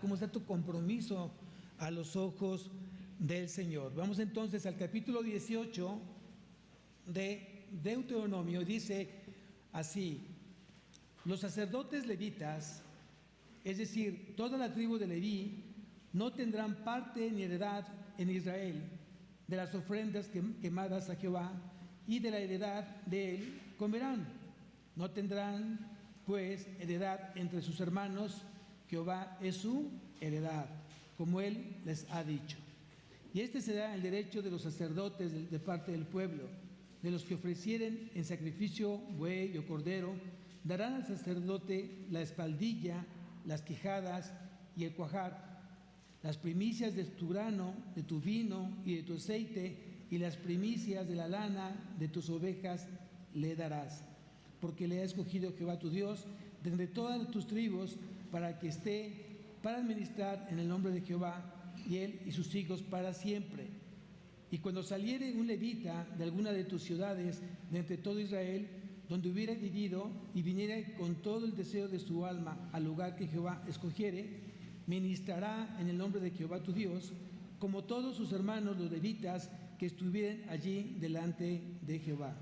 ¿Cómo está tu compromiso a los ojos del Señor? Vamos entonces al capítulo 18 de Deuteronomio. Dice así: los sacerdotes levitas, es decir, toda la tribu de Leví, no tendrán parte ni heredad en Israel de las ofrendas quemadas a Jehová, y de la heredad de él comerán. No tendrán pues heredad entre sus hermanos. Jehová es su heredad, como él les ha dicho. Y este será el derecho de los sacerdotes de parte del pueblo: de los que ofrecieren en sacrificio buey o cordero, darán al sacerdote la espaldilla, las quijadas y el cuajar, las primicias de tu grano, de tu vino y de tu aceite, y las primicias de la lana de tus ovejas le darás, porque le ha escogido Jehová tu Dios de entre todas tus tribus, para que esté para administrar en el nombre de Jehová, y él y sus hijos para siempre. Y cuando saliere un levita de alguna de tus ciudades de entre todo Israel, donde hubiera vivido, y viniera con todo el deseo de su alma al lugar que Jehová escogiere, ministrará en el nombre de Jehová tu Dios, como todos sus hermanos los levitas que estuvieren allí delante de Jehová.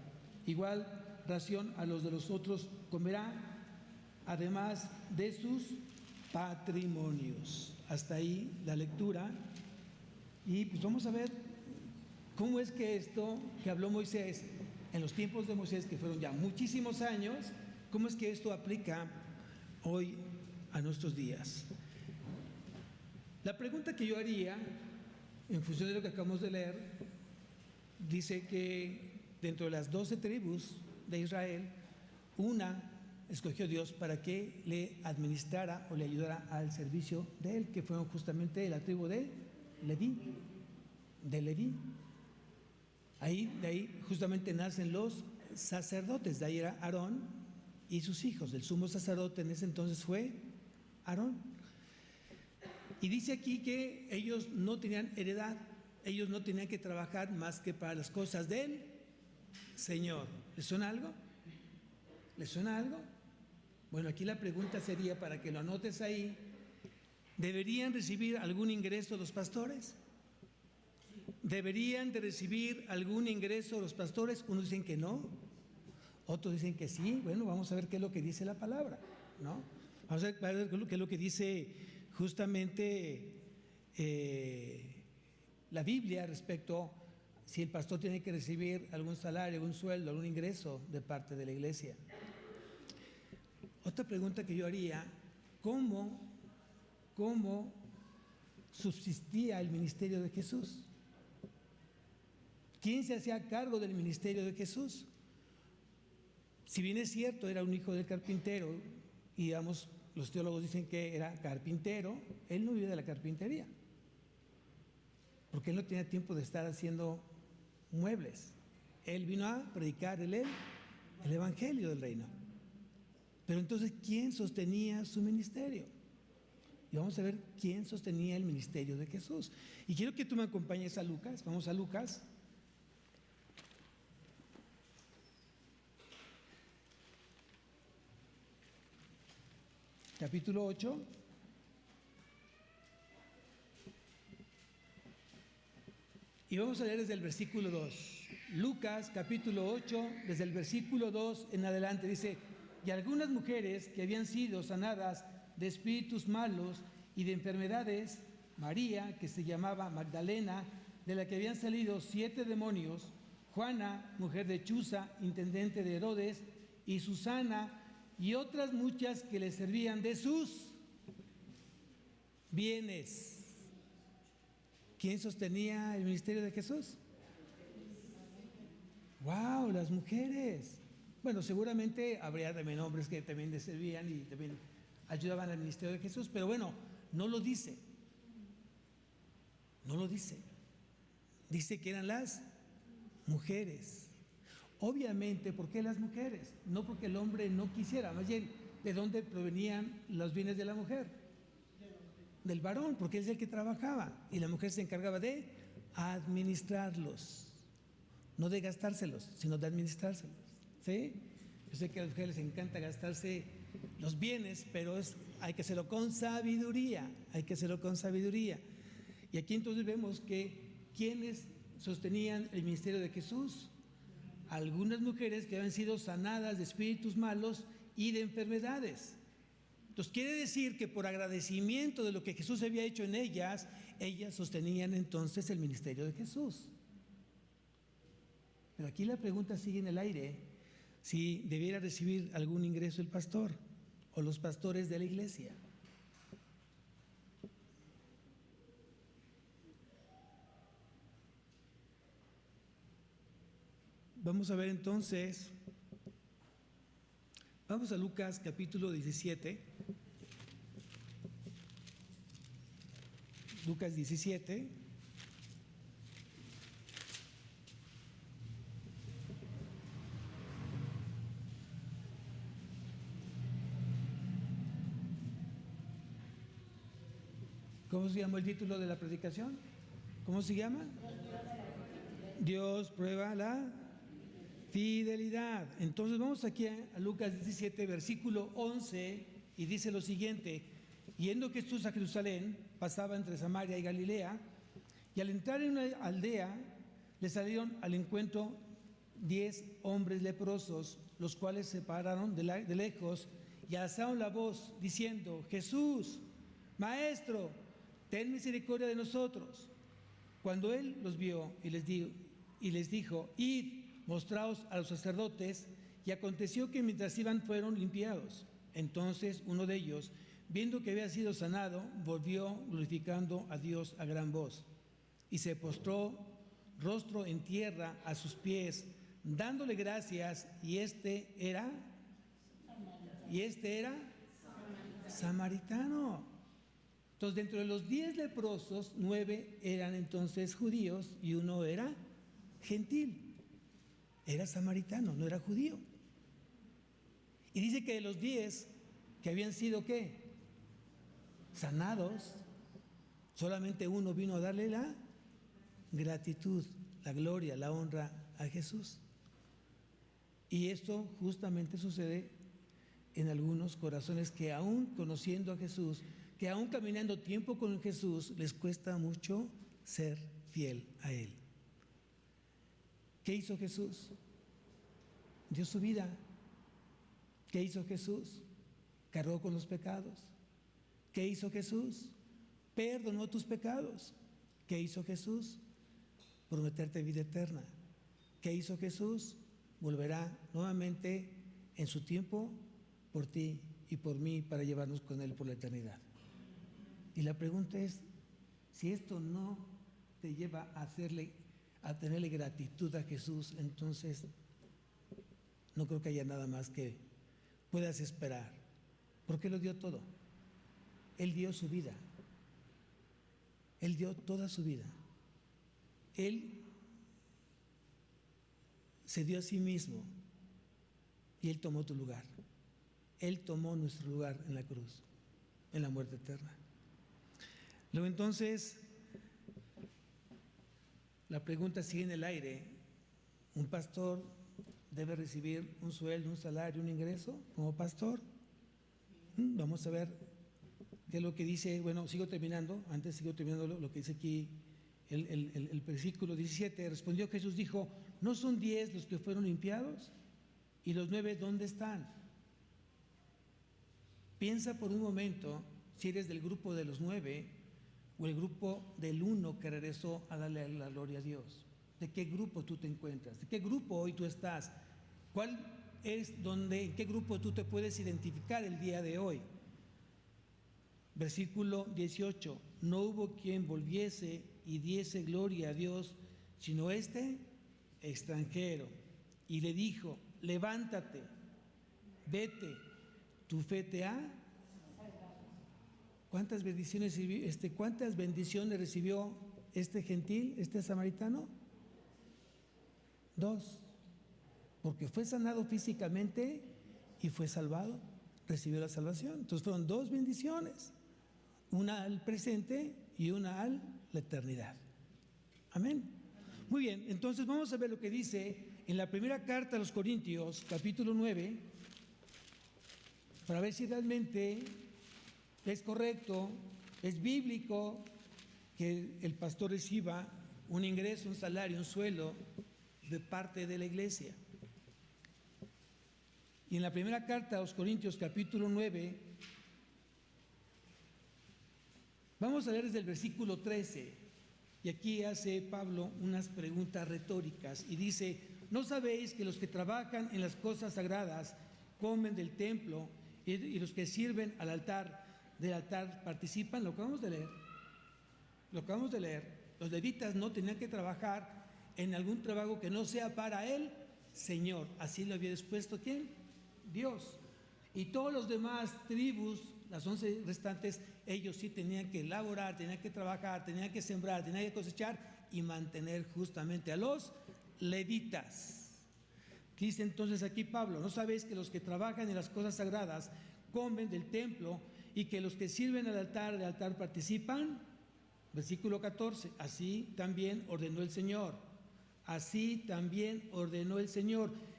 Igual ración a los de los otros comerá, además de sus patrimonios. Hasta ahí la lectura. Y pues vamos a ver cómo es que esto que habló Moisés en los tiempos de Moisés, que fueron ya muchísimos años, cómo es que esto aplica hoy a nuestros días. La pregunta que yo haría, en función de lo que acabamos de leer, dice que dentro de las 12 tribus de Israel, una escogió Dios para que le administrara o le ayudara al servicio de él, que fue justamente la tribu de Leví. De ahí justamente nacen los sacerdotes. De ahí era Aarón y sus hijos. El sumo sacerdote en ese entonces fue Aarón. Y dice aquí que ellos no tenían heredad, ellos no tenían que trabajar más que para las cosas del Señor. ¿Les suena algo? ¿Les suena algo? Bueno, aquí la pregunta sería, para que lo anotes ahí: ¿deberían recibir algún ingreso los pastores? ¿Deberían de recibir algún ingreso los pastores? Unos dicen que no, otros dicen que sí. Bueno, vamos a ver qué es lo que dice la palabra, ¿no? Vamos a ver qué es lo que dice justamente la Biblia respecto si el pastor tiene que recibir algún salario, algún sueldo, algún ingreso de parte de la iglesia. Otra pregunta que yo haría: ¿cómo subsistía el ministerio de Jesús? ¿Quién se hacía cargo del ministerio de Jesús? Si bien es cierto, era un hijo del carpintero, y digamos, los teólogos dicen que era carpintero, él no vivía de la carpintería, porque él no tenía tiempo de estar haciendo muebles. Él vino a predicar el evangelio del reino. Pero entonces, ¿quién sostenía su ministerio? Y vamos a ver quién sostenía el ministerio de Jesús. Y quiero que tú me acompañes a Lucas. Vamos a Lucas. Capítulo 8. Y vamos a leer desde el versículo 2. Lucas, capítulo 8, desde el versículo 2 en adelante, dice: y algunas mujeres que habían sido sanadas de espíritus malos y de enfermedades, María, que se llamaba Magdalena, de la que habían salido 7 demonios, Juana, mujer de Chuza, intendente de Herodes, y Susana, y otras muchas que le servían de sus bienes. ¿Quién sostenía el ministerio de Jesús? ¡Wow! Las mujeres. Bueno, seguramente habría también hombres que también le servían y también ayudaban al ministerio de Jesús, pero bueno, no lo dice. No lo dice. Dice que eran las mujeres. Obviamente, ¿por qué las mujeres? No porque el hombre no quisiera, más bien, ¿de dónde provenían los bienes de la mujer? Del varón, porque él es el que trabajaba, y la mujer se encargaba de administrarlos, no de gastárselos, sino de administrárselos. ¿Sí? Yo sé que a las mujeres les encanta gastarse los bienes, pero es hay que hacerlo con sabiduría, hay que hacerlo con sabiduría. Y aquí entonces vemos que quienes sostenían el ministerio de Jesús, algunas mujeres que habían sido sanadas de espíritus malos y de enfermedades. Entonces quiere decir que por agradecimiento de lo que Jesús había hecho en ellas, ellas sostenían entonces el ministerio de Jesús. Pero aquí la pregunta sigue en el aire, si debiera recibir algún ingreso el pastor o los pastores de la iglesia. Vamos a ver entonces, vamos a Lucas capítulo 17. Lucas 17. ¿Cómo se llama el título de la predicación? ¿Cómo se llama? Dios prueba la fidelidad. Entonces vamos aquí a Lucas 17, versículo 11, y dice lo siguiente: yendo Jesús a Jerusalén, pasaba entre Samaria y Galilea, y al entrar en una aldea, le salieron al encuentro 10 hombres leprosos, los cuales se pararon de lejos y alzaron la voz, diciendo: Jesús, Maestro, ten misericordia de nosotros. Cuando él los vio y les dijo: id, mostraos a los sacerdotes. Y aconteció que mientras iban fueron limpiados. Entonces uno de ellos, viendo que había sido sanado, volvió glorificando a Dios a gran voz, y se postró rostro en tierra a sus pies, dándole gracias. Y este era samaritano. Entonces, dentro de los 10 leprosos, 9 eran entonces judíos y uno era gentil. Era samaritano, no era judío. Y dice que de los 10 que habían sido, ¿qué?, sanados, solamente uno vino a darle la gratitud, la gloria, la honra a Jesús. Y esto justamente sucede en algunos corazones que aún conociendo a Jesús, que aún caminando tiempo con Jesús, les cuesta mucho ser fiel a Él. ¿Qué hizo Jesús? Dio su vida. ¿Qué hizo Jesús? Cargó con los pecados. ¿Qué hizo Jesús? Perdonó tus pecados. ¿Qué hizo Jesús? Prometerte vida eterna. ¿Qué hizo Jesús? Volverá nuevamente en su tiempo por ti y por mí para llevarnos con Él por la eternidad. Y la pregunta es, si esto no te lleva a tenerle gratitud a Jesús, entonces no creo que haya nada más que puedas esperar, porque Él lo dio todo. Él dio su vida. Él dio toda su vida. Él se dio a sí mismo y Él tomó tu lugar. Él tomó nuestro lugar en la cruz, en la muerte eterna. Luego entonces, la pregunta sigue en el aire. ¿Un pastor debe recibir un sueldo, un salario, un ingreso como pastor? Vamos a ver qué es lo que dice. Bueno, sigo terminando lo que dice aquí el versículo 17. Respondió Jesús, dijo: ¿no son 10 los que fueron limpiados? ¿Y los 9 dónde están? Piensa por un momento si eres del grupo de los 9 o el grupo del 1 que regresó a darle la gloria a Dios. ¿De qué grupo tú te encuentras? ¿De qué grupo hoy tú estás? ¿En qué grupo tú te puedes identificar el día de hoy? Versículo 18: no hubo quien volviese y diese gloria a Dios, sino este extranjero. Y le dijo: levántate, vete, tu fe te ha. ¿Cuántas bendiciones recibió este gentil, este samaritano? 2. Porque fue sanado físicamente y fue salvado, recibió la salvación. Entonces fueron 2 bendiciones, una al presente y una a la eternidad. Amén. Muy bien, entonces vamos a ver lo que dice en la primera carta a los Corintios, capítulo 9, para ver si realmente es correcto, es bíblico que el pastor reciba un ingreso, un salario, un sueldo de parte de la iglesia. Y en la primera carta a los Corintios, capítulo 9, vamos a leer desde el versículo 13. Y aquí hace Pablo unas preguntas retóricas y dice: ¿no sabéis que los que trabajan en las cosas sagradas comen del templo y los que sirven del altar participan? Lo acabamos de leer. Los levitas no tenían que trabajar en algún trabajo que no sea para el Señor. Así lo había dispuesto ¿quién? Dios. Y todos los demás tribus, las 11 restantes, ellos sí tenían que laborar, tenían que trabajar, tenían que sembrar, tenían que cosechar y mantener justamente a los levitas. Dice entonces aquí Pablo: ¿no sabéis que los que trabajan en las cosas sagradas comen del templo y que los que sirven del altar participan? Versículo 14, así también ordenó el Señor,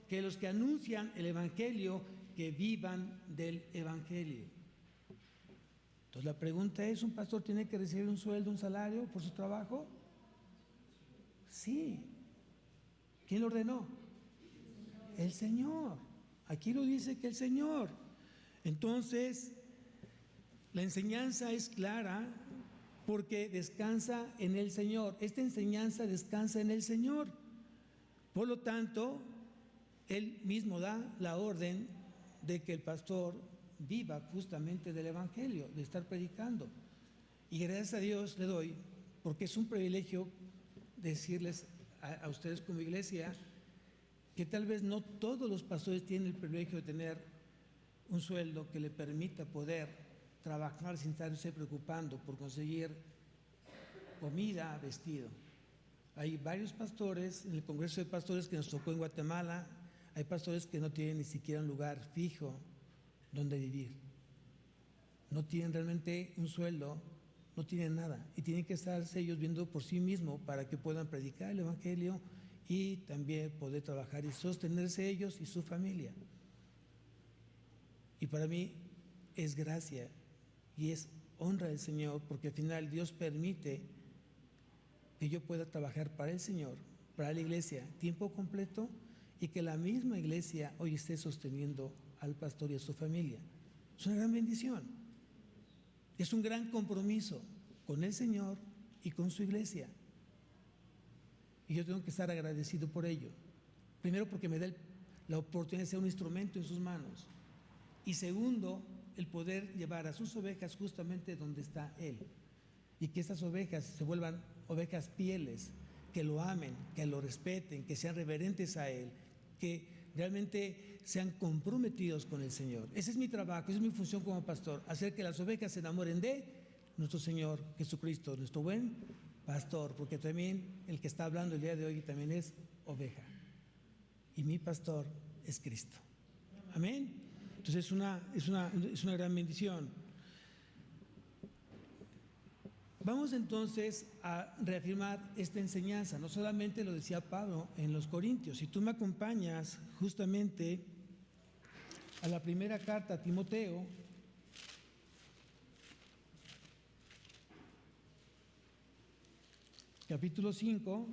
que los que anuncian el Evangelio, que vivan del Evangelio. Entonces la pregunta es: ¿un pastor tiene que recibir un sueldo, un salario por su trabajo? Sí. ¿Quién lo ordenó? El Señor. Aquí lo dice que el Señor. Entonces, la enseñanza es clara porque descansa en el Señor. Esta enseñanza descansa en el Señor. Por lo tanto, Él mismo da la orden de que el pastor viva justamente del Evangelio, de estar predicando. Y gracias a Dios le doy, porque es un privilegio decirles a ustedes como iglesia que tal vez no todos los pastores tienen el privilegio de tener un sueldo que le permita poder trabajar sin estarse preocupando por conseguir comida, vestido. Hay varios pastores en el Congreso de Pastores que nos tocó en Guatemala. Hay pastores que no tienen ni siquiera un lugar fijo donde vivir. No tienen realmente un sueldo, no tienen nada. Y tienen que estarse ellos viendo por sí mismos para que puedan predicar el Evangelio y también poder trabajar y sostenerse ellos y su familia. Y para mí es gracia y es honra del Señor, porque al final Dios permite que yo pueda trabajar para el Señor, para la iglesia, tiempo completo, y que la misma iglesia hoy esté sosteniendo al pastor y a su familia. Es una gran bendición. Es un gran compromiso con el Señor y con su iglesia. Y yo tengo que estar agradecido por ello. Primero, porque me da la oportunidad de ser un instrumento en sus manos. Y segundo, el poder llevar a sus ovejas justamente donde está Él. Y que estas ovejas se vuelvan ovejas fieles, que lo amen, que lo respeten, que sean reverentes a Él, que realmente sean comprometidos con el Señor. Ese es mi trabajo, esa es mi función como pastor: hacer que las ovejas se enamoren de nuestro Señor Jesucristo, nuestro buen pastor, porque también el que está hablando el día de hoy también es oveja. Y mi pastor es Cristo. Amén. Entonces es una gran bendición. Vamos entonces a reafirmar esta enseñanza. No solamente lo decía Pablo en los Corintios. Si tú me acompañas justamente a la primera carta a Timoteo, capítulo 5,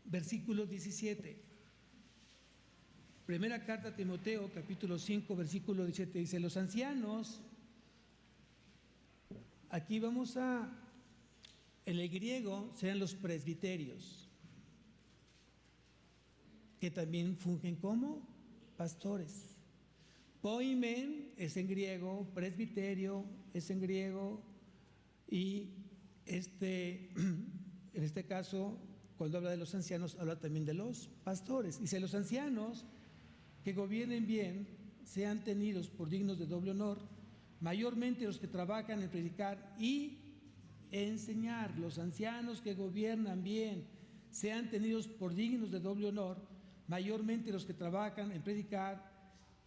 versículo 17. Primera carta a Timoteo, capítulo 5, versículo 17, dice: los ancianos, aquí en el griego serán los presbiterios, que también fungen como pastores. Poimen es en griego, presbiterio es en griego, y en este caso, cuando habla de los ancianos, habla también de los pastores. Dice: los ancianos que gobiernen bien sean tenidos por dignos de doble honor, mayormente los que trabajan en predicar y enseñar. Los ancianos que gobiernan bien sean tenidos por dignos de doble honor, mayormente los que trabajan en predicar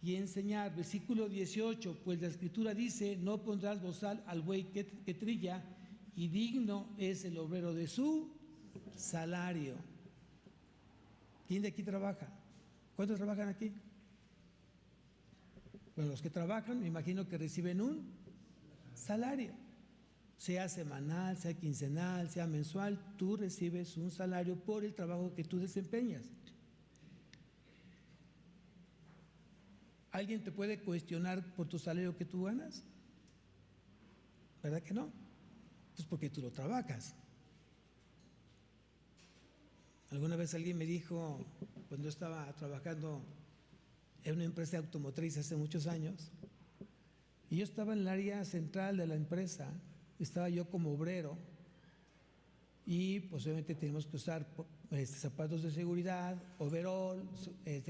y enseñar. Versículo 18, pues la Escritura dice, no pondrás bozal al buey que trilla, y digno es el obrero de su salario. ¿Quién de aquí trabaja? ¿Cuántos trabajan aquí? Bueno, los que trabajan, me imagino que reciben un salario, sea semanal, sea quincenal, sea mensual, tú recibes un salario por el trabajo que tú desempeñas. ¿Alguien te puede cuestionar por tu salario que tú ganas? ¿Verdad que no? Pues porque tú lo trabajas. Alguna vez alguien me dijo, cuando estaba trabajando en una empresa automotriz hace muchos años, y yo estaba en el área central de la empresa, estaba yo como obrero, y pues obviamente tenemos que usar zapatos de seguridad, overol,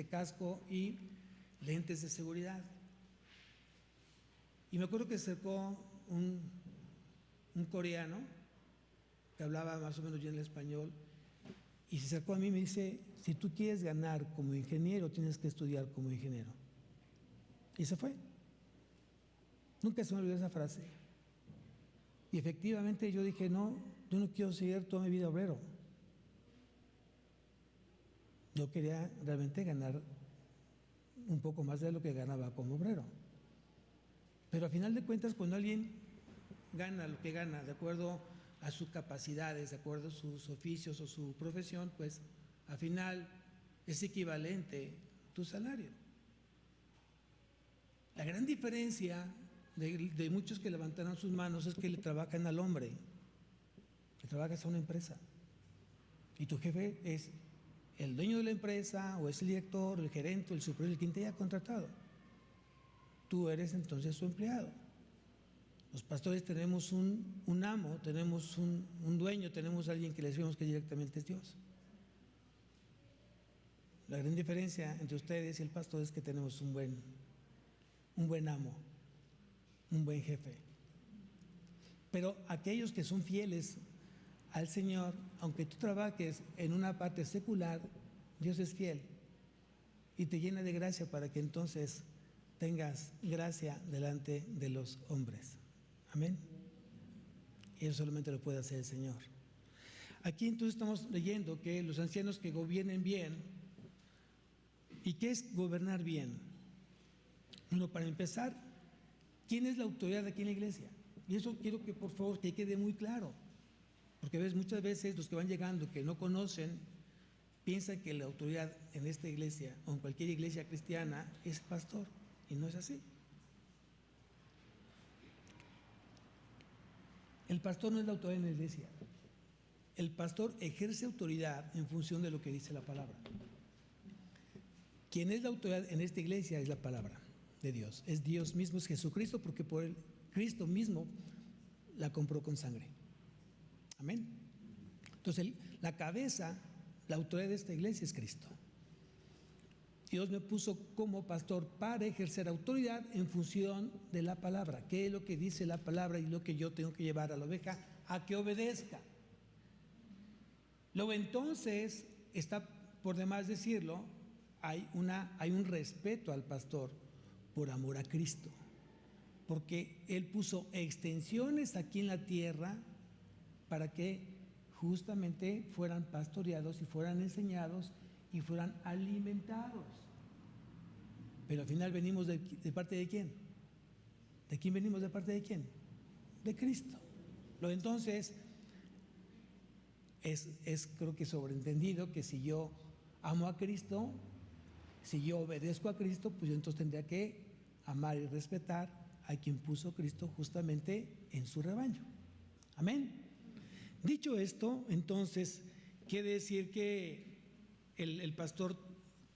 casco y lentes de seguridad. Y me acuerdo que se acercó un coreano que hablaba más o menos bien el español, y se acercó a mí y me dice, si tú quieres ganar como ingeniero, tienes que estudiar como ingeniero. Y se fue. Nunca se me olvidó esa frase. Y efectivamente yo dije, no, yo no quiero seguir toda mi vida obrero. Yo quería realmente ganar un poco más de lo que ganaba como obrero. Pero a final de cuentas, cuando alguien gana lo que gana de acuerdo a sus capacidades, de acuerdo a sus oficios o su profesión, pues al final es equivalente tu salario. La gran diferencia de muchos que levantaron sus manos es que le trabajan al hombre, que trabajas a una empresa, y tu jefe es el dueño de la empresa, o es el director, el gerente, el superior, el quien te haya contratado. Tú eres entonces su empleado. Los pastores tenemos un amo, tenemos un dueño, tenemos a alguien que le decimos que directamente es Dios. La gran diferencia entre ustedes y el pastor es que tenemos un buen amo, un buen jefe. Pero aquellos que son fieles al Señor, aunque tú trabajes en una parte secular, Dios es fiel y te llena de gracia para que entonces tengas gracia delante de los hombres. Amén. Y eso solamente lo puede hacer el Señor. Aquí entonces estamos leyendo que los ancianos que gobiernen bien. ¿Y qué es gobernar bien? Bueno, para empezar, ¿quién es la autoridad aquí en la iglesia? Y eso quiero que por favor que quede muy claro, porque muchas veces los que van llegando que no conocen piensan que la autoridad en esta iglesia o en cualquier iglesia cristiana es pastor, y no es así. El pastor no es la autoridad en la iglesia. El pastor ejerce autoridad en función de lo que dice la palabra. Quien es la autoridad en esta iglesia es la palabra de Dios. Es Dios mismo, es Jesucristo, porque por él, Cristo mismo la compró con sangre. Amén. Entonces, la cabeza, la autoridad de esta iglesia es Cristo. Dios me puso como pastor para ejercer autoridad en función de la palabra. ¿Qué es lo que dice la palabra y lo que yo tengo que llevar a la oveja a que obedezca? Luego entonces, está por demás decirlo, hay un respeto al pastor por amor a Cristo, porque Él puso extensiones aquí en la tierra para que justamente fueran pastoreados y fueran enseñados y fueran alimentados. Pero al final venimos de parte de ¿quién? ¿De quién venimos? ¿De parte de quién? De Cristo. Luego entonces es creo que sobreentendido que si yo amo a Cristo, si yo obedezco a Cristo, pues yo entonces tendría que amar y respetar a quien puso Cristo justamente en su rebaño. Amén. Dicho esto, entonces quiere decir que el pastor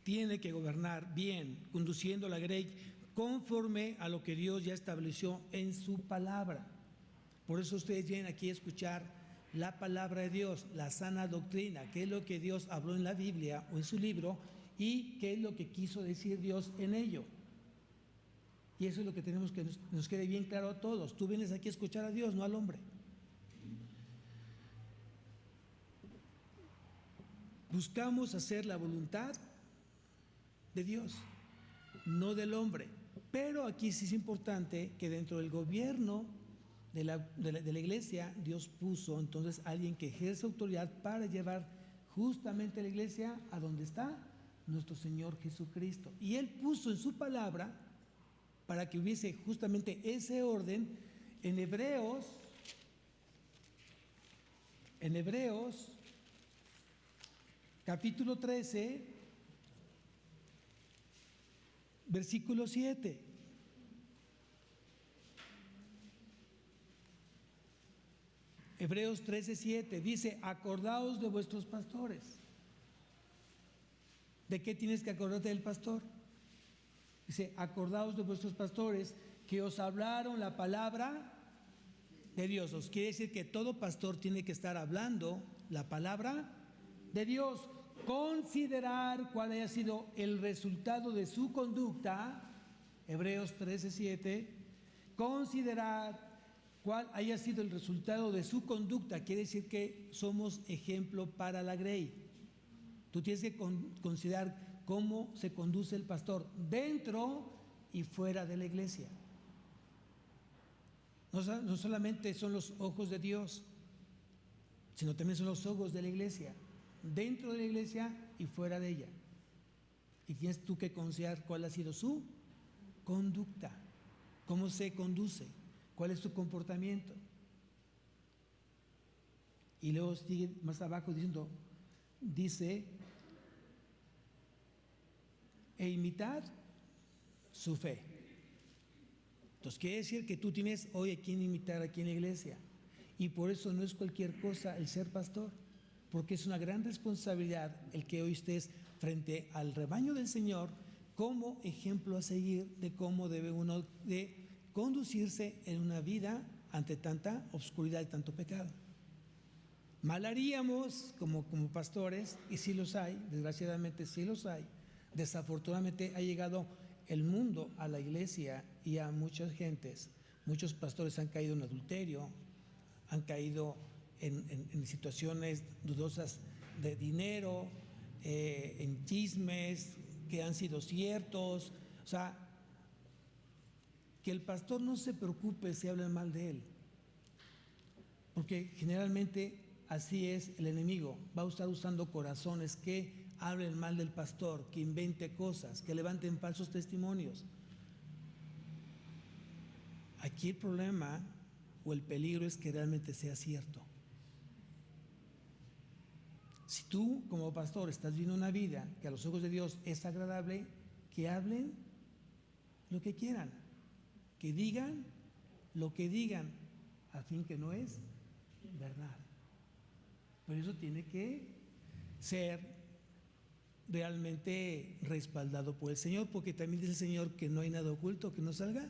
tiene que gobernar bien, conduciendo la grey conforme a lo que Dios ya estableció en su palabra. Por eso ustedes vienen aquí a escuchar la palabra de Dios, la sana doctrina, qué es lo que Dios habló en la Biblia o en su libro y qué es lo que quiso decir Dios en ello. Y eso es lo que tenemos que nos quede bien claro a todos. Tú vienes aquí a escuchar a Dios, no al hombre. Buscamos hacer la voluntad de Dios. no del hombre. Pero aquí sí es importante que dentro del gobierno de la iglesia, Dios puso entonces a alguien que ejerce autoridad para llevar justamente la iglesia a donde está nuestro Señor Jesucristo. Y Él puso en su palabra, para que hubiese justamente ese orden, en Hebreos capítulo 13, versículo 7. Hebreos 13:7 dice: acordaos de vuestros pastores. ¿De qué tienes que acordarte del pastor? Dice: acordaos de vuestros pastores que os hablaron la palabra de Dios. Os quiere decir que todo pastor tiene que estar hablando la palabra de Dios. Considerar cuál haya sido el resultado de su conducta. Hebreos 13:7. Considerar cuál haya sido el resultado de su conducta. Quiere decir que somos ejemplo para la grey. Tú tienes que considerar cómo se conduce el pastor dentro y fuera de la iglesia. No solamente son los ojos de Dios, sino también son los ojos de la iglesia, dentro de la iglesia y fuera de ella. Y tienes tú que considerar cuál ha sido su conducta, cómo se conduce, cuál es su comportamiento. Y luego sigue más abajo dice, e imitar su fe. Entonces quiere decir que tú tienes hoy a quien imitar aquí en la iglesia. Y por eso no es cualquier cosa el ser pastor, porque es una gran responsabilidad el que hoy estés frente al rebaño del Señor como ejemplo a seguir de cómo debe uno de conducirse en una vida ante tanta obscuridad y tanto pecado. Mal haríamos como pastores, y sí los hay, desgraciadamente sí los hay. Desafortunadamente ha llegado el mundo a la iglesia y a muchas gentes. Muchos pastores han caído en adulterio, han caído en situaciones dudosas de dinero, en chismes que han sido ciertos. O sea, que el pastor no se preocupe si hablan mal de él, porque generalmente así es el enemigo. Va a estar usando corazones que hablen mal del pastor, que invente cosas, que levanten falsos testimonios. Aquí el problema o el peligro es que realmente sea cierto. Si tú como pastor estás viviendo una vida que a los ojos de Dios es agradable, que hablen lo que quieran, que digan lo que digan, a fin que no es verdad. Pero eso tiene que ser realmente respaldado por el Señor, porque también dice el Señor que no hay nada oculto que no salga.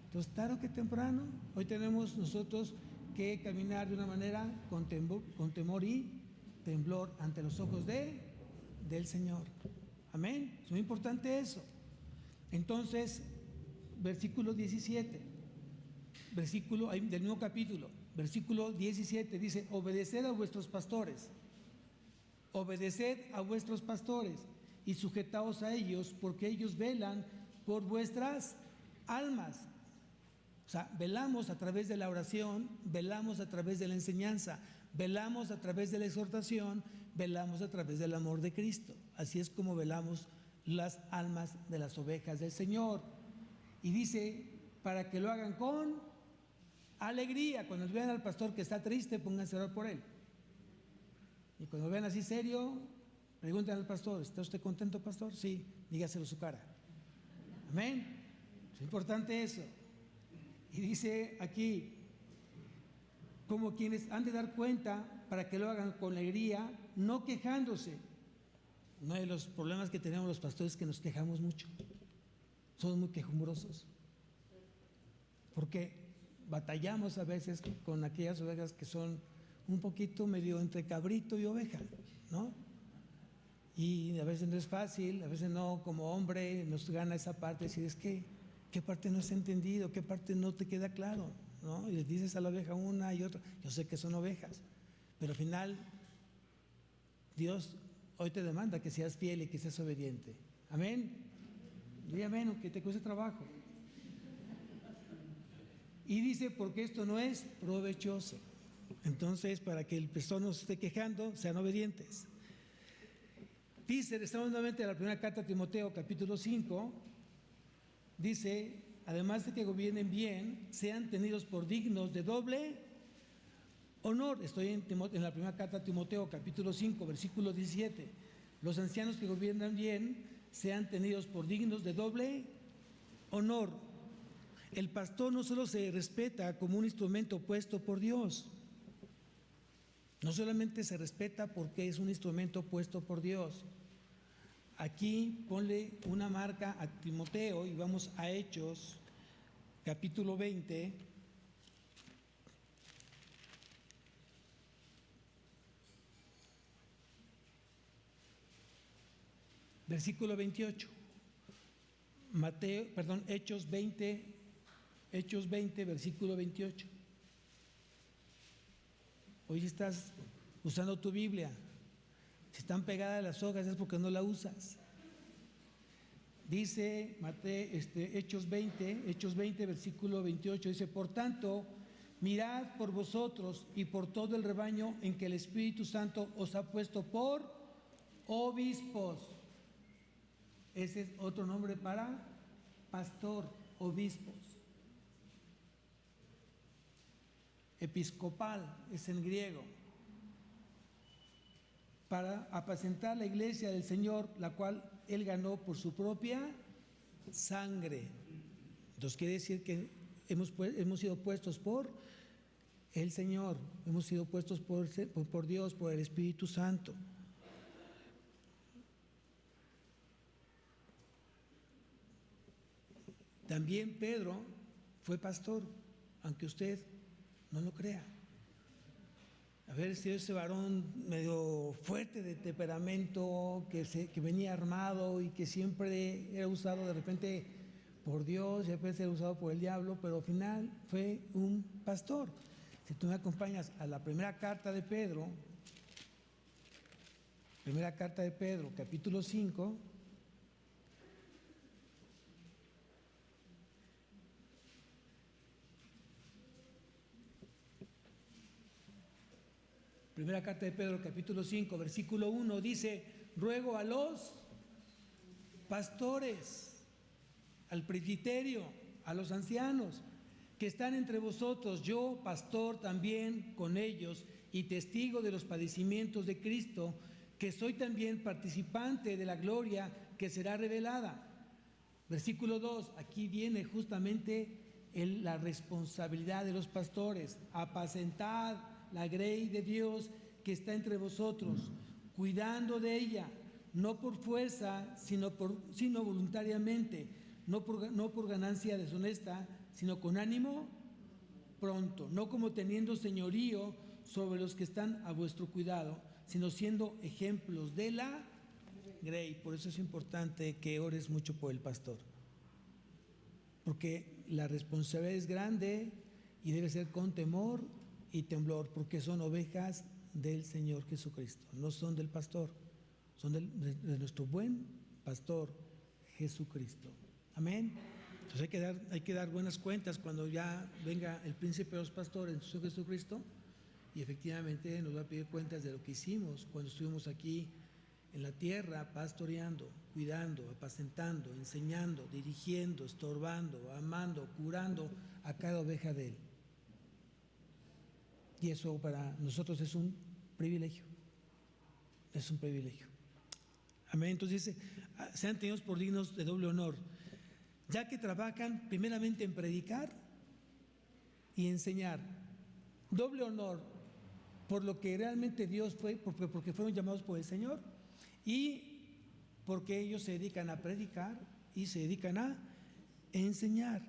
Entonces, tarde que temprano, hoy tenemos nosotros que caminar de una manera con temor y temblor ante los ojos del Señor. Amén. Es muy importante eso. Entonces, versículo 17, del mismo capítulo, versículo 17 dice: obedeced a vuestros pastores. Obedeced a vuestros pastores y sujetaos a ellos, porque ellos velan por vuestras almas. O sea, velamos a través de la oración, velamos a través de la enseñanza, velamos a través de la exhortación, velamos a través del amor de Cristo. Así es como velamos las almas de las ovejas del Señor. Y dice, para que lo hagan con alegría. Cuando vean al pastor que está triste, pónganse a orar por él. Y cuando vean así serio, pregunten al pastor: ¿está usted contento, pastor? Sí, dígaselo su cara. Amén. Es importante eso. Y dice aquí, como quienes han de dar cuenta, para que lo hagan con alegría, no quejándose. Uno de los problemas que tenemos los pastores es que nos quejamos mucho. Somos muy quejumbrosos. Porque batallamos a veces con aquellas ovejas que son un poquito medio entre cabrito y oveja, ¿no? Y a veces no es fácil, a veces no, como hombre nos gana esa parte, decir, es que ¿qué parte no has entendido? ¿Qué parte no te queda claro? ¿No? Y les dices a la oveja una y otra. Yo sé que son ovejas, pero al final Dios hoy te demanda que seas fiel y que seas obediente. Amén. Diga menos, que te cueste trabajo. Y dice, porque esto no es provechoso. Entonces, para que el pastor no se esté quejando, sean obedientes. Dice, estamos nuevamente en la primera carta a Timoteo, capítulo 5, dice, además de que gobiernen bien, sean tenidos por dignos de doble honor. Estoy en la primera carta a Timoteo, capítulo 5, versículo 17. Los ancianos que gobiernan bien, sean tenidos por dignos de doble honor. El pastor no solo se respeta como un instrumento puesto por Dios, no solamente se respeta porque es un instrumento puesto por Dios. Aquí ponle una marca a Timoteo y vamos a Hechos, capítulo 20. Versículo 28. Hechos 20, versículo 28. Hoy estás usando tu Biblia. Si están pegadas las hojas es porque no la usas. Dice Hechos 20, versículo 28, dice, por tanto, mirad por vosotros y por todo el rebaño en que el Espíritu Santo os ha puesto por obispos. Ese es otro nombre para pastor, obispos. Episcopal es en griego. Para apacentar la iglesia del Señor, la cual Él ganó por su propia sangre. Entonces quiere decir que hemos sido puestos por el Señor, hemos sido puestos por Dios, por el Espíritu Santo. También Pedro fue pastor, aunque usted no lo crea. Haber sido ese varón medio fuerte de temperamento, que venía armado y que siempre era usado de repente por Dios y a veces era usado por el diablo, pero al final fue un pastor. Si tú me acompañas a la primera carta de Pedro, capítulo 5, primera carta de Pedro, capítulo 5, versículo 1, dice, ruego a los pastores, al presbiterio, a los ancianos, que están entre vosotros, yo, pastor también con ellos, y testigo de los padecimientos de Cristo, que soy también participante de la gloria que será revelada. Versículo 2, aquí viene justamente la responsabilidad de los pastores, apacentad la grey de Dios que está entre vosotros, cuidando de ella, no por fuerza, sino voluntariamente, no por ganancia deshonesta, sino con ánimo pronto, no como teniendo señorío sobre los que están a vuestro cuidado, sino siendo ejemplos de la grey. Por eso es importante que ores mucho por el pastor, porque la responsabilidad es grande y debe ser con temor y temblor, porque son ovejas del Señor Jesucristo, no son del pastor, son de nuestro buen pastor Jesucristo. Amén. Entonces hay que dar buenas cuentas cuando ya venga el príncipe de los pastores, Jesucristo, y efectivamente nos va a pedir cuentas de lo que hicimos cuando estuvimos aquí en la tierra, pastoreando, cuidando, apacentando, enseñando, dirigiendo, estorbando, amando, curando a cada oveja de Él. Y eso para nosotros es un privilegio. Es un privilegio. Amén. Entonces dice, sean tenidos por dignos de doble honor, ya que trabajan primeramente en predicar y enseñar. Doble honor por lo que realmente Dios fue, porque fueron llamados por el Señor, y porque ellos se dedican a predicar y se dedican a enseñar.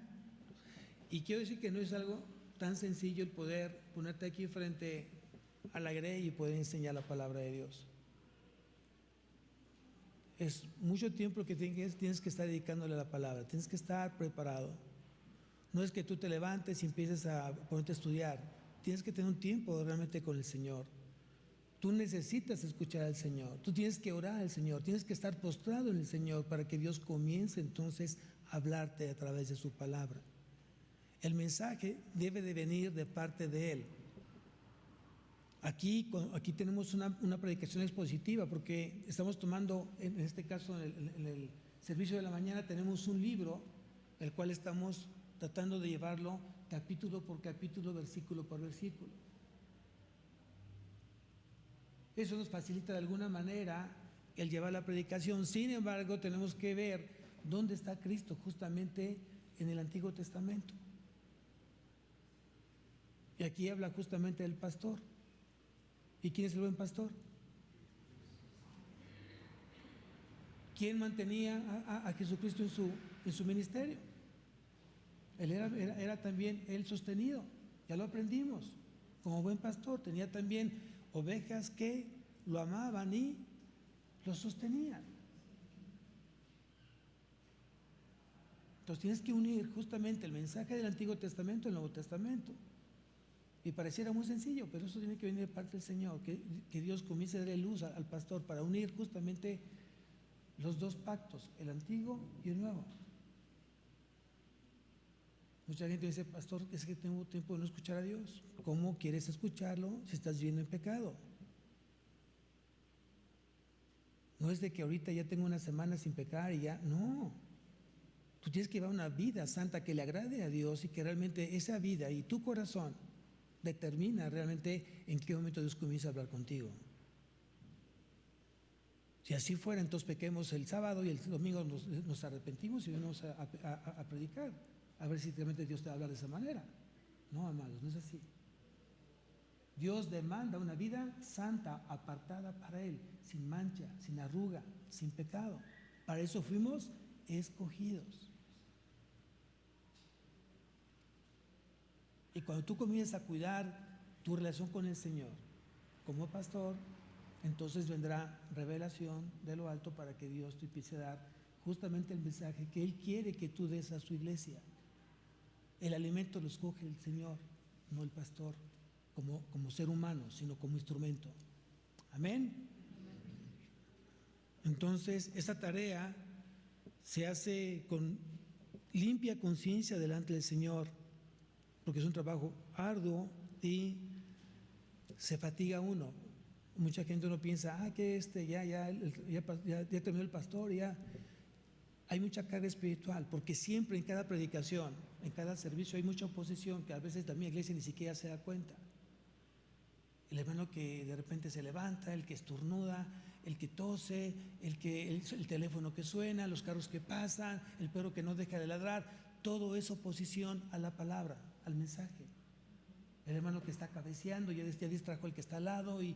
Y quiero decir que no es algo tan sencillo el poder ponerte aquí frente a la grey y poder enseñar la palabra de Dios. Es mucho tiempo que tienes que estar dedicándole a la palabra, tienes que estar preparado. No es que tú te levantes y empieces a ponerte a estudiar, tienes que tener un tiempo realmente con el Señor. Tú necesitas escuchar al Señor, tú tienes que orar al Señor, tienes que estar postrado en el Señor para que Dios comience entonces a hablarte a través de su palabra. El mensaje debe de venir de parte de Él. Aquí tenemos una predicación expositiva porque estamos tomando, en este caso en el servicio de la mañana, tenemos un libro, el cual estamos tratando de llevarlo capítulo por capítulo, versículo por versículo. Eso nos facilita de alguna manera el llevar la predicación. Sin embargo, tenemos que ver dónde está Cristo justamente en el Antiguo Testamento. Y aquí habla justamente del pastor. ¿Y quién es el buen pastor? ¿Quién mantenía a Jesucristo en su ministerio? Él era también él sostenido, ya lo aprendimos. Como buen pastor tenía también ovejas que lo amaban y lo sostenían. Entonces tienes que unir justamente el mensaje del Antiguo Testamento al Nuevo Testamento. Y pareciera muy sencillo, pero eso tiene que venir de parte del Señor, que Dios comience a darle luz al pastor para unir justamente los dos pactos, el antiguo y el nuevo. Mucha gente dice, pastor, es que tengo tiempo de no escuchar a Dios. ¿Cómo quieres escucharlo si estás viviendo en pecado? No es de que ahorita ya tengo una semana sin pecar y ya, no. Tú tienes que llevar una vida santa que le agrade a Dios y que realmente esa vida y tu corazón determina realmente en qué momento Dios comienza a hablar contigo. Si así fuera, entonces pequemos el sábado y el domingo nos arrepentimos y venimos a predicar, a ver si realmente Dios te va a hablar de esa manera. No, amados, no es así. Dios demanda una vida santa, apartada para Él, sin mancha, sin arruga, sin pecado. Para eso fuimos escogidos. Y cuando tú comienzas a cuidar tu relación con el Señor como pastor, entonces vendrá revelación de lo alto para que Dios te empiece a dar justamente el mensaje que Él quiere que tú des a su iglesia. El alimento lo escoge el Señor, no el pastor, como ser humano, sino como instrumento. Amén. Entonces, esa tarea se hace con limpia conciencia delante del Señor, porque es un trabajo arduo y se fatiga uno. Mucha gente no piensa, que ya terminó el pastor, ya. Hay mucha carga espiritual, porque siempre en cada predicación, en cada servicio hay mucha oposición que a veces la misma iglesia ni siquiera se da cuenta. El hermano que de repente se levanta, el que estornuda, el que tose, el teléfono que suena, los carros que pasan, el perro que no deja de ladrar, todo es oposición a la palabra, al mensaje. El hermano que está cabeceando, ya distrajo al que está al lado, y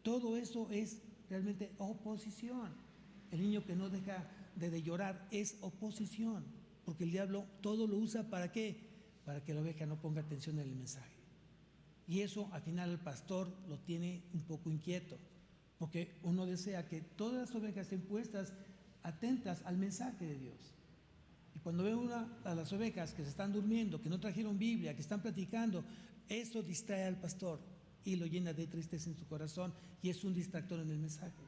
todo eso es realmente oposición. El niño que no deja de llorar es oposición, porque el diablo todo lo usa ¿para qué? Para que la oveja no ponga atención en el mensaje. Y eso al final el pastor lo tiene un poco inquieto, porque uno desea que todas las ovejas estén puestas atentas al mensaje de Dios. Y cuando ve a las ovejas que se están durmiendo, que no trajeron Biblia, que están platicando, eso distrae al pastor y lo llena de tristeza en su corazón y es un distractor en el mensaje.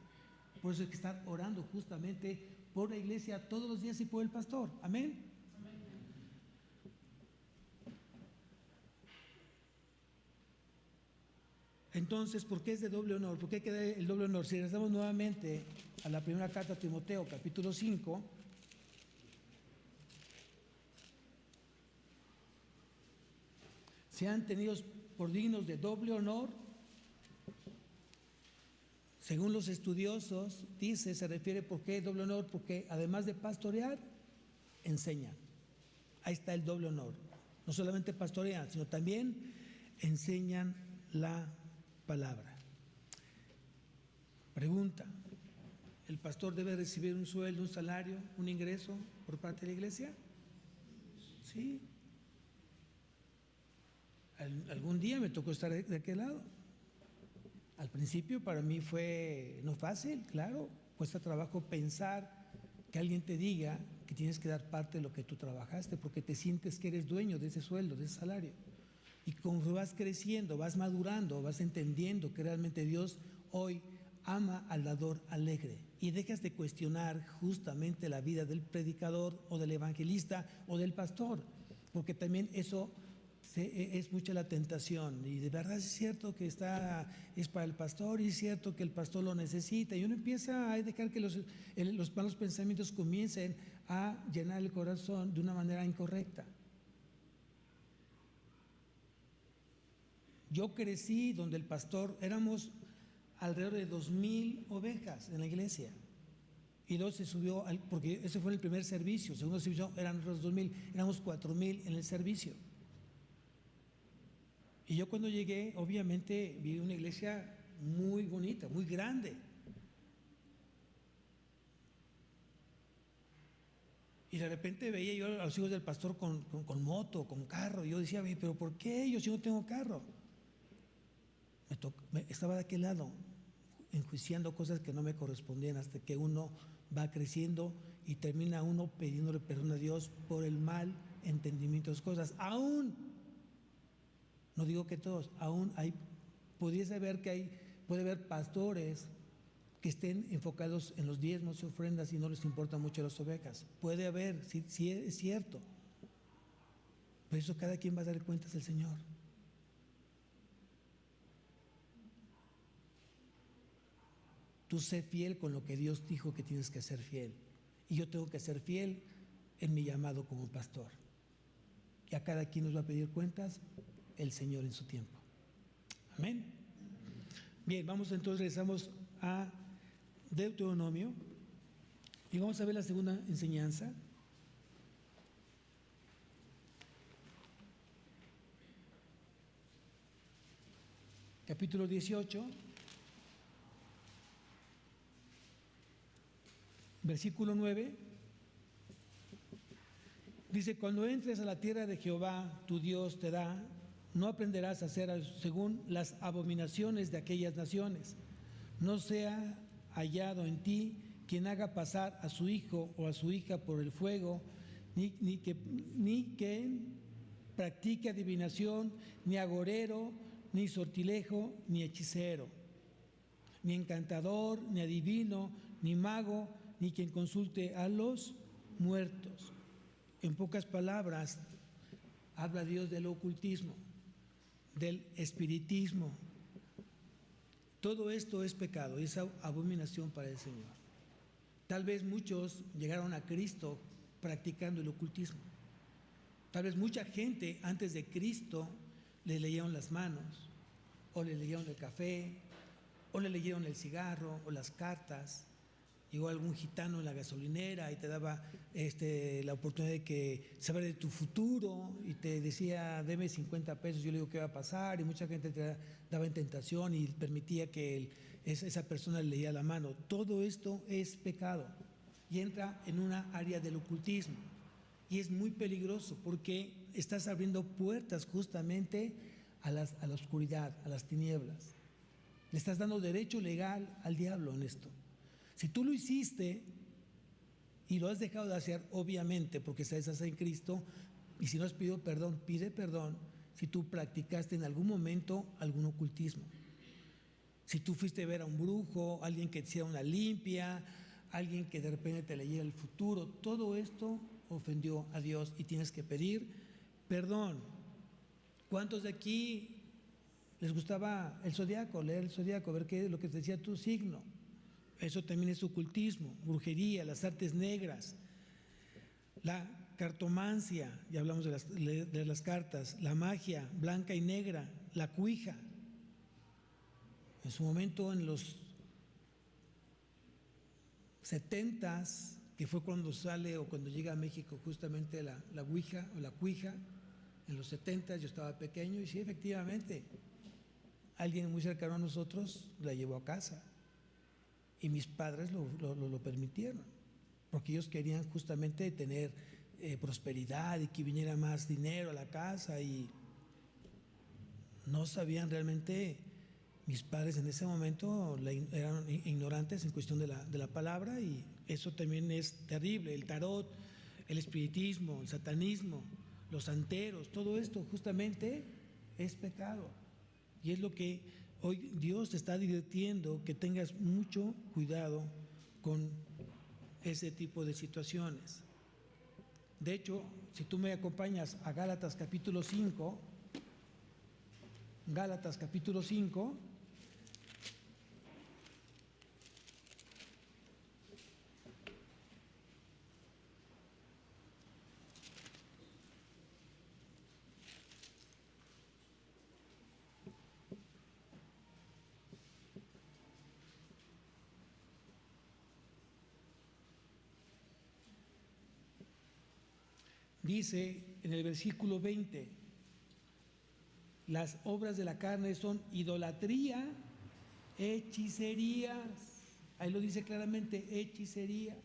Por eso hay que estar orando justamente por la iglesia todos los días y por el pastor. Amén. Entonces, ¿por qué es de doble honor? ¿Por qué hay que dar el doble honor? Si regresamos nuevamente a la primera carta a Timoteo, capítulo 5, sean tenidos por dignos de doble honor. Según los estudiosos, se refiere ¿por qué doble honor? Porque además de pastorear, enseñan. Ahí está el doble honor. No solamente pastorean, sino también enseñan la palabra. Pregunta: ¿el pastor debe recibir un sueldo, un salario, un ingreso por parte de la iglesia? Sí. Algún día me tocó estar de aquel lado. Al principio para mí fue no fácil, claro, cuesta trabajo pensar que alguien te diga que tienes que dar parte de lo que tú trabajaste, porque te sientes que eres dueño de ese sueldo, de ese salario. Y como vas creciendo, vas madurando, vas entendiendo que realmente Dios hoy ama al dador alegre y dejas de cuestionar justamente la vida del predicador o del evangelista o del pastor, porque también eso es mucha la tentación, y de verdad es cierto que es para el pastor, y es cierto que el pastor lo necesita, y uno empieza a dejar que los malos pensamientos comiencen a llenar el corazón de una manera incorrecta. Yo crecí donde el pastor, éramos alrededor de 2,000 ovejas en la iglesia, y luego se subió, porque ese fue el primer servicio, el segundo servicio eran los 2,000, éramos 4,000 en el servicio. Y yo cuando llegué, obviamente, vi una iglesia muy bonita, muy grande. Y de repente veía yo a los hijos del pastor con moto, con carro. Y yo decía, pero ¿por qué yo si no tengo carro? Estaba de aquel lado, enjuiciando cosas que no me correspondían, hasta que uno va creciendo y termina uno pidiéndole perdón a Dios por el mal entendimiento de las cosas. Aún, no digo que todos, aún pudiese ver que puede haber pastores que estén enfocados en los diezmos y ofrendas y no les importa mucho las ovejas. Puede haber, sí es cierto. Por eso cada quien va a dar cuentas al Señor. Tú sé fiel con lo que Dios dijo que tienes que ser fiel. Y yo tengo que ser fiel en mi llamado como pastor. Y a cada quien nos va a pedir cuentas el Señor en su tiempo. Amén. Bien, regresamos a Deuteronomio y vamos a ver la segunda enseñanza. Capítulo 18. Versículo 9, dice: cuando entres a la tierra de Jehová, tu Dios te da, no aprenderás a hacer según las abominaciones de aquellas naciones. No sea hallado en ti quien haga pasar a su hijo o a su hija por el fuego, ni que practique adivinación, ni agorero, ni sortilejo, ni hechicero, ni encantador, ni adivino, ni mago, ni quien consulte a los muertos. En pocas palabras, habla Dios del ocultismo, del espiritismo. Todo esto es pecado, es abominación para el Señor. Tal vez muchos llegaron a Cristo practicando el ocultismo. Tal vez mucha gente antes de Cristo le leyeron las manos, o le leyeron el café, o le leyeron el cigarro, o las cartas. Llegó algún gitano en la gasolinera y te daba la oportunidad de saber de tu futuro, y te decía, deme 50 pesos, yo le digo qué va a pasar, y mucha gente te daba en tentación y permitía que esa persona le leyera la mano. Todo esto es pecado y entra en una área del ocultismo, y es muy peligroso porque estás abriendo puertas justamente a la oscuridad, a las tinieblas. Le estás dando derecho legal al diablo en esto. Si tú lo hiciste y lo has dejado de hacer, obviamente, porque estás en Cristo, y si no has pedido perdón, pide perdón si tú practicaste en algún momento algún ocultismo. Si tú fuiste a ver a un brujo, alguien que te hiciera una limpia, alguien que de repente te leyera el futuro, todo esto ofendió a Dios y tienes que pedir perdón. ¿Cuántos de aquí les gustaba el zodiaco, leer el zodiaco, ver qué es lo que te decía tu signo? Eso también es ocultismo, brujería, las artes negras, la cartomancia, ya hablamos de las cartas, la magia blanca y negra, la cuija. En su momento, en los 70s, que fue cuando sale o cuando llega a México justamente la ouija o la cuija, en los 70s yo estaba pequeño y sí, efectivamente, alguien muy cercano a nosotros la llevó a casa. Y mis padres lo permitieron, porque ellos querían justamente tener prosperidad y que viniera más dinero a la casa, y no sabían realmente, mis padres en ese momento eran ignorantes en cuestión de la palabra, y eso también es terrible. El tarot, el espiritismo, el satanismo, los santeros, todo esto justamente es pecado, y es lo que Hoy Dios te está advirtiendo que tengas mucho cuidado con ese tipo de situaciones. De hecho, si tú me acompañas a Gálatas capítulo 5, Gálatas capítulo 5, dice en el versículo 20, las obras de la carne son idolatría, hechicerías, ahí lo dice claramente, hechicerías.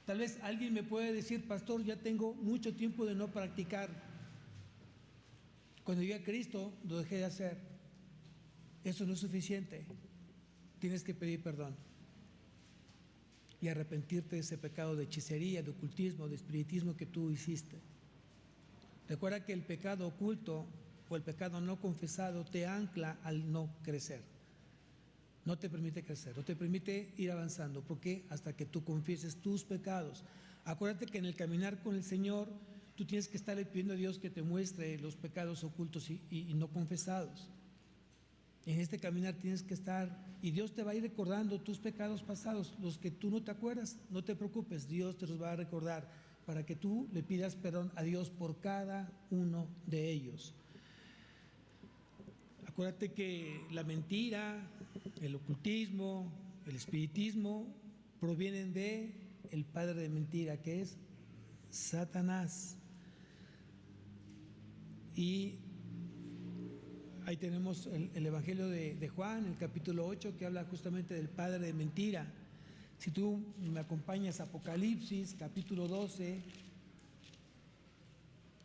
Tal vez alguien me puede decir, pastor, ya tengo mucho tiempo de no practicar. Cuando llegué a Cristo lo dejé de hacer. Eso no es suficiente. Tienes que pedir perdón y arrepentirte de ese pecado de hechicería, de ocultismo, de espiritismo que tú hiciste. Recuerda que el pecado oculto o el pecado no confesado te ancla al no crecer. No te permite crecer, no te permite ir avanzando. ¿Por qué? Hasta que tú confieses tus pecados. Acuérdate que en el caminar con el Señor, tú tienes que estarle pidiendo a Dios que te muestre los pecados ocultos y no confesados. En este caminar tienes que estar, y Dios te va a ir recordando tus pecados pasados, los que tú no te acuerdas. No te preocupes, Dios te los va a recordar para que tú le pidas perdón a Dios por cada uno de ellos. Acuérdate que la mentira, el ocultismo, el espiritismo provienen de el padre de mentira, que es Satanás. Y ahí tenemos el Evangelio de Juan, el capítulo 8, que habla justamente del padre de mentira. Si tú me acompañas a Apocalipsis, capítulo 12,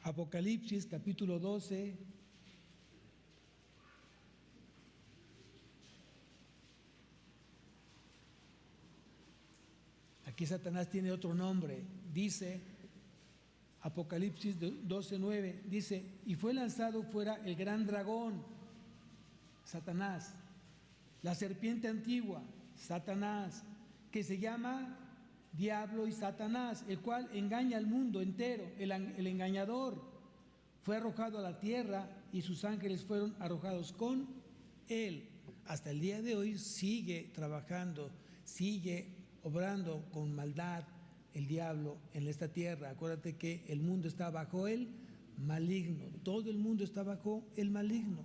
Apocalipsis, capítulo 12, aquí Satanás tiene otro nombre, dice Apocalipsis 12:9, dice, y fue lanzado fuera el gran dragón, Satanás, la serpiente antigua, Satanás, que se llama Diablo y Satanás, el cual engaña al mundo entero, el engañador. Fue arrojado a la tierra y sus ángeles fueron arrojados con él. Hasta el día de hoy sigue trabajando, sigue obrando con maldad el diablo en esta tierra. Acuérdate que el mundo está bajo el maligno, todo el mundo está bajo el maligno.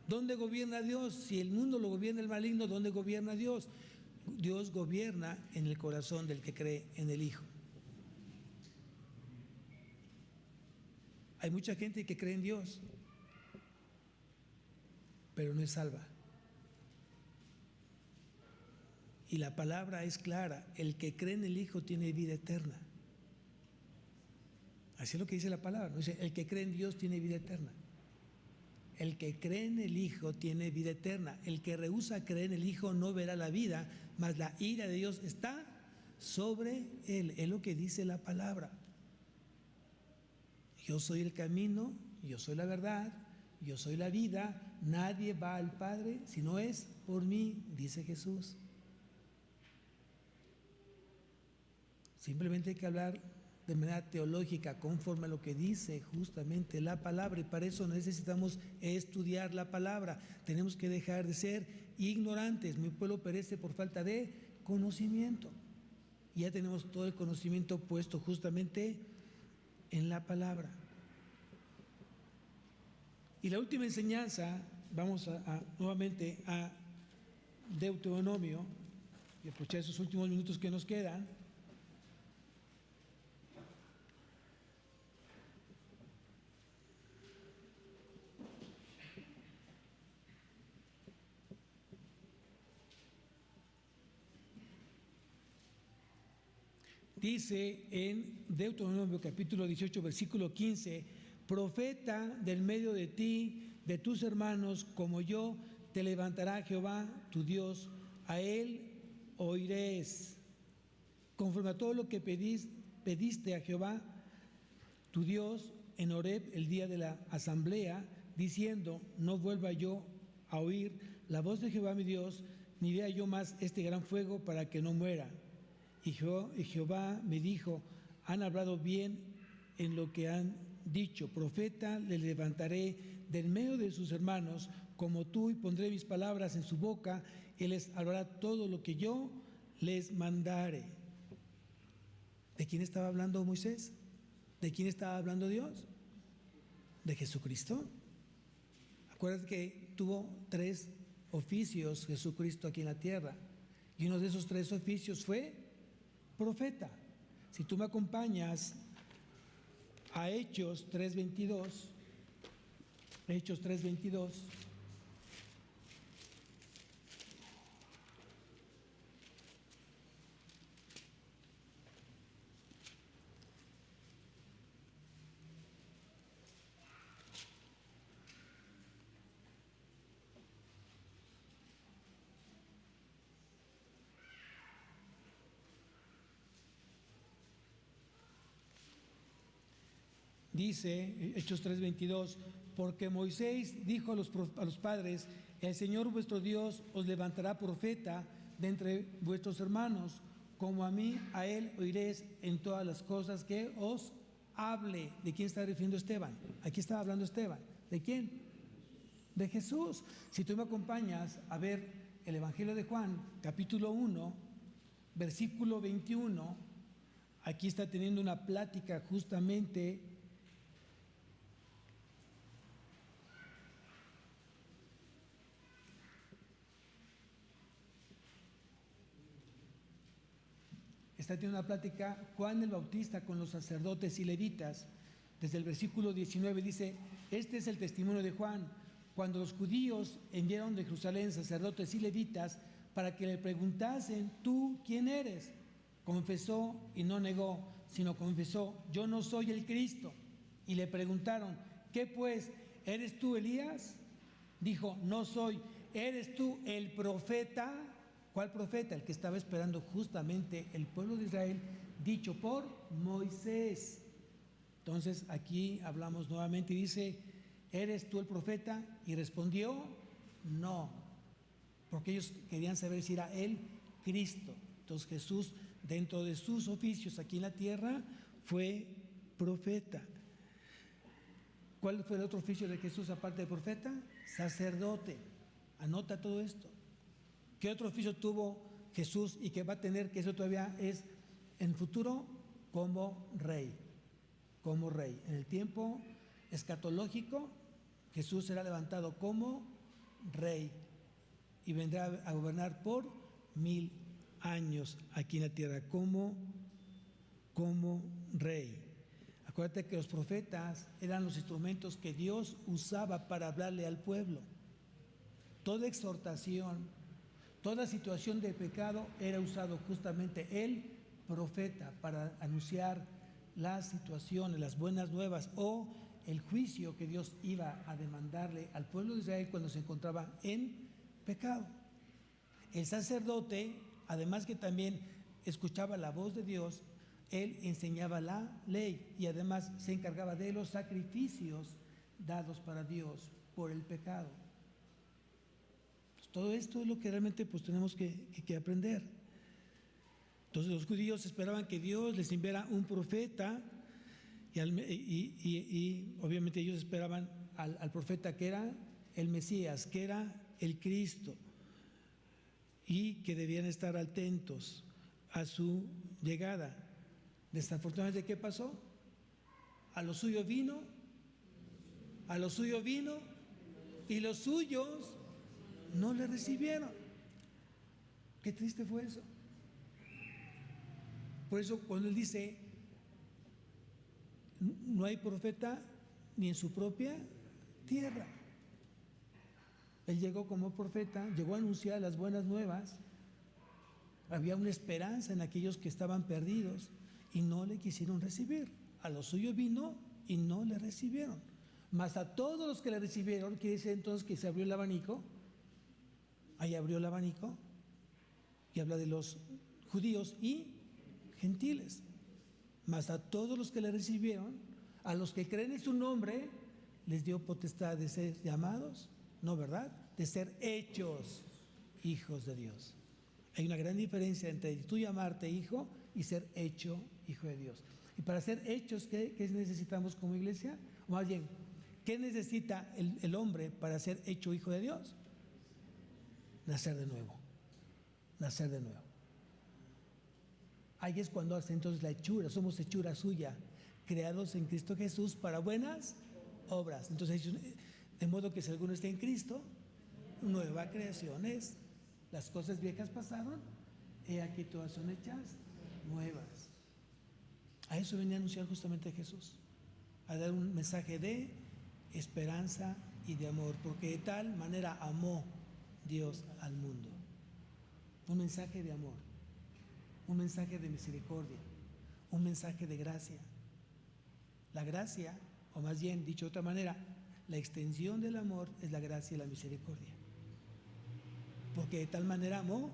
¿Dónde gobierna Dios? Si el mundo lo gobierna el maligno, ¿dónde gobierna Dios? Dios gobierna en el corazón del que cree en el Hijo. Hay mucha gente que cree en Dios, pero no es salva. Y la palabra es clara, el que cree en el Hijo tiene vida eterna. Así es lo que dice la palabra, ¿no? Dice, el que cree en Dios tiene vida eterna. El que cree en el Hijo tiene vida eterna. El que rehúsa creer en el Hijo no verá la vida, mas la ira de Dios está sobre él. Es lo que dice la palabra. Yo soy el camino, yo soy la verdad, yo soy la vida. Nadie va al Padre si no es por mí, dice Jesús. Simplemente hay que hablar de manera teológica, conforme a lo que dice justamente la palabra, y para eso necesitamos estudiar la palabra. Tenemos que dejar de ser ignorantes. Mi pueblo perece por falta de conocimiento. Y ya tenemos todo el conocimiento puesto justamente en la palabra. Y la última enseñanza, vamos nuevamente a Deuteronomio, y aprovechar esos últimos minutos que nos quedan. Dice en Deuteronomio capítulo 18, versículo 15, profeta del medio de ti, de tus hermanos, como yo, te levantará Jehová, tu Dios, a él oiréis. Conforme a todo lo que pediste a Jehová, tu Dios, en Horeb, el día de la asamblea, diciendo: no vuelva yo a oír la voz de Jehová mi Dios, ni vea yo más este gran fuego para que no muera. Y Jehová me dijo: han hablado bien en lo que han dicho. Profeta le levantaré del medio de sus hermanos como tú, y pondré mis palabras en su boca, y les hablará todo lo que yo les mandare. ¿De quién estaba hablando Moisés? ¿De quién estaba hablando Dios? De Jesucristo. Acuérdate que tuvo 3 oficios Jesucristo aquí en la tierra, y uno de esos 3 oficios fue profeta. Si tú me acompañas a Hechos 3:22, Hechos 3:22. Dice Hechos 3:22: porque Moisés dijo a los padres: el Señor vuestro Dios os levantará profeta de entre vuestros hermanos, como a mí, a él oiréis en todas las cosas que os hable. ¿De quién está refiriendo Esteban? Aquí estaba hablando Esteban. ¿De quién? De Jesús. Si tú me acompañas a ver el Evangelio de Juan, capítulo 1, versículo 21, aquí está teniendo una plática justamente Juan el Bautista con los sacerdotes y levitas. Desde el versículo 19 dice: este es el testimonio de Juan, cuando los judíos enviaron de Jerusalén sacerdotes y levitas para que le preguntasen: ¿tú quién eres? Confesó y no negó, sino confesó: yo no soy el Cristo. Y le preguntaron: ¿qué pues? ¿Eres tú Elías? Dijo: no soy. ¿Eres tú el profeta? ¿Cuál profeta? El que estaba esperando justamente el pueblo de Israel, dicho por Moisés. Entonces aquí hablamos nuevamente y dice: ¿eres tú el profeta? Y respondió: no, porque ellos querían saber si era él Cristo. Entonces Jesús, dentro de sus oficios aquí en la tierra, fue profeta. ¿Cuál fue el otro oficio de Jesús aparte de profeta? Sacerdote. Anota todo esto. ¿Qué otro oficio tuvo Jesús y que va a tener, que eso todavía es en futuro? Como rey. Como rey. En el tiempo escatológico, Jesús será levantado como rey y vendrá a gobernar por 1000 años aquí en la tierra como rey. Acuérdate que los profetas eran los instrumentos que Dios usaba para hablarle al pueblo. Toda exhortación, toda situación de pecado era usado justamente el profeta para anunciar las situaciones, las buenas nuevas o el juicio que Dios iba a demandarle al pueblo de Israel cuando se encontraba en pecado. El sacerdote, además que también escuchaba la voz de Dios, él enseñaba la ley y además se encargaba de los sacrificios dados para Dios por el pecado. Todo esto es lo que realmente tenemos que aprender. Entonces los judíos esperaban que Dios les enviara un profeta y obviamente ellos esperaban al profeta que era el Mesías, que era el Cristo, y que debían estar atentos a su llegada. Desafortunadamente, ¿qué pasó? A lo suyo vino y los suyos no le recibieron. Qué triste fue eso. Por eso cuando él dice: no hay profeta ni en su propia tierra. Él llegó como profeta, llegó a anunciar las buenas nuevas. Había una esperanza en aquellos que estaban perdidos y no le quisieron recibir. A lo suyo vino y no le recibieron. Mas a todos los que le recibieron, quiere decir entonces que se abrió el abanico. Ahí abrió el abanico y habla de los judíos y gentiles. Mas a todos los que le recibieron, a los que creen en su nombre, les dio potestad de ser llamados, no, ¿verdad? De ser hechos hijos de Dios. Hay una gran diferencia entre tú llamarte hijo y ser hecho hijo de Dios. Y para ser hechos, ¿qué necesitamos como iglesia? O más bien, ¿qué necesita el hombre para ser hecho hijo de Dios? Nacer de nuevo. Nacer de nuevo. Ahí es cuando hace entonces la hechura, somos hechura suya, creados en Cristo Jesús para buenas obras. Entonces, de modo que si alguno está en Cristo, nueva creación es. Las cosas viejas pasaron, he aquí todas son hechas nuevas. A eso venía a anunciar justamente Jesús, a dar un mensaje de esperanza y de amor, porque de tal manera amó Dios al mundo. Un mensaje de amor, un mensaje de misericordia, un mensaje de gracia. La gracia, o más bien dicho de otra manera, la extensión del amor es la gracia y la misericordia. Porque de tal manera amó,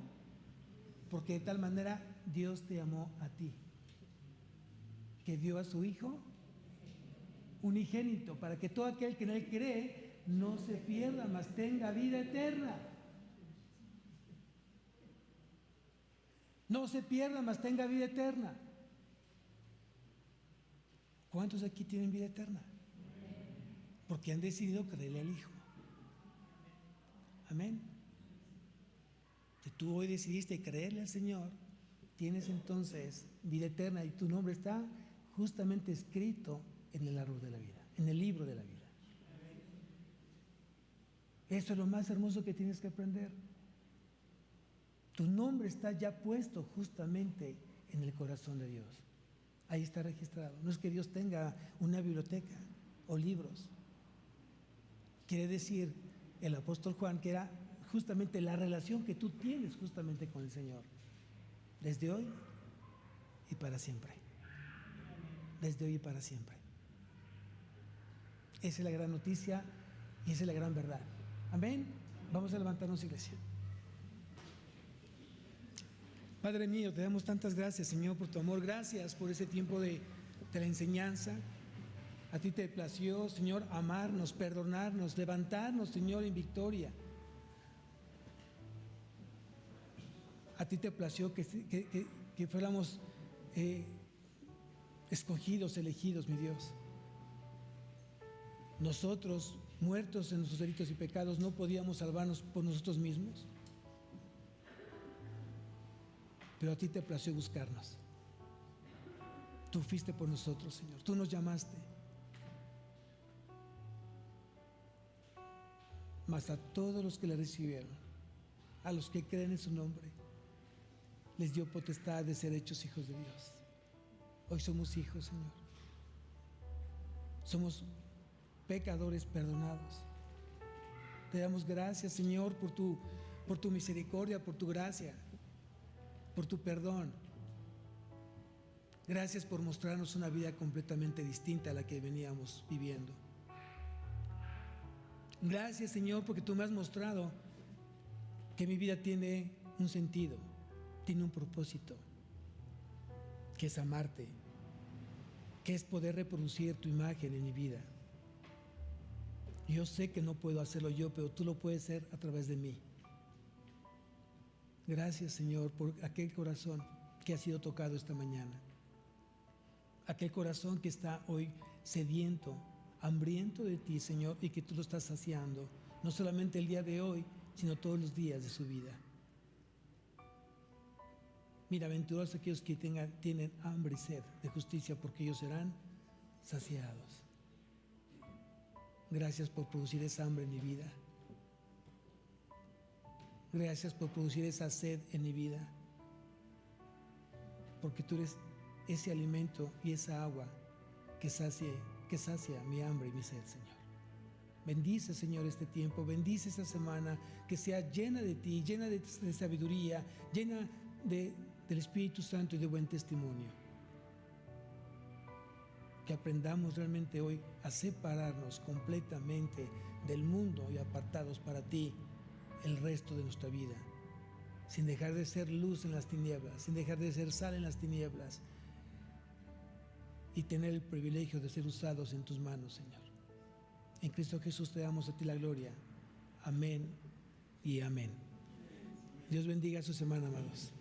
porque de tal manera Dios te amó a ti, que dio a su Hijo unigénito, para que todo aquel que en Él cree no se pierda, mas tenga vida eterna. No se pierda, mas tenga vida eterna. ¿Cuántos aquí tienen vida eterna? Porque han decidido creerle al Hijo. Amén. Si tú hoy decidiste creerle al Señor, tienes entonces vida eterna y tu nombre está justamente escrito en el árbol de la vida, en el libro de la vida. Eso es lo más hermoso que tienes que aprender. Tu nombre está ya puesto justamente en el corazón de Dios. Ahí está registrado. No es que Dios tenga una biblioteca o libros. Quiere decir el apóstol Juan que era justamente la relación que tú tienes justamente con el Señor. Desde hoy y para siempre. Desde hoy y para siempre. Esa es la gran noticia y esa es la gran verdad. Amén. Vamos a levantarnos, iglesia. Padre mío, te damos tantas gracias, Señor, por tu amor. Gracias por ese tiempo de la enseñanza. A ti te plació, Señor, amarnos, perdonarnos, levantarnos, Señor, en victoria. A ti te plació que fuéramos escogidos, elegidos, mi Dios. Nosotros, muertos en nuestros delitos y pecados, no podíamos salvarnos por nosotros mismos. Pero a ti te plació buscarnos. Tú fuiste por nosotros, Señor. Tú nos llamaste. Mas a todos los que le recibieron, a los que creen en su nombre, les dio potestad de ser hechos hijos de Dios. Hoy somos hijos, Señor. Somos pecadores perdonados. Te damos gracias, Señor, por tu misericordia, por tu gracia, por tu perdón. Gracias por mostrarnos una vida completamente distinta a la que veníamos viviendo. Gracias, Señor, porque tú me has mostrado que mi vida tiene un sentido, tiene un propósito, que es amarte, que es poder reproducir tu imagen en mi vida. Yo sé que no puedo hacerlo yo, pero tú lo puedes hacer a través de mí. Gracias, Señor, por aquel corazón que ha sido tocado esta mañana. Aquel corazón que está hoy sediento, hambriento de ti, Señor, y que tú lo estás saciando, no solamente el día de hoy, sino todos los días de su vida. Bienaventurados aquellos que tienen hambre y sed de justicia, porque ellos serán saciados. Gracias por producir esa hambre en mi vida. Gracias por producir esa sed en mi vida, porque tú eres ese alimento y esa agua que sacia mi hambre y mi sed, Señor. Bendice, Señor, este tiempo, bendice esta semana, que sea llena de ti, llena de sabiduría, llena del Espíritu Santo y de buen testimonio. Que aprendamos realmente hoy a separarnos completamente del mundo y apartados para ti el resto de nuestra vida, sin dejar de ser luz en las tinieblas, sin dejar de ser sal en las tinieblas, y tener el privilegio de ser usados en tus manos, Señor. En Cristo Jesús te damos a ti la gloria. Amén y amén. Dios bendiga su semana, amados.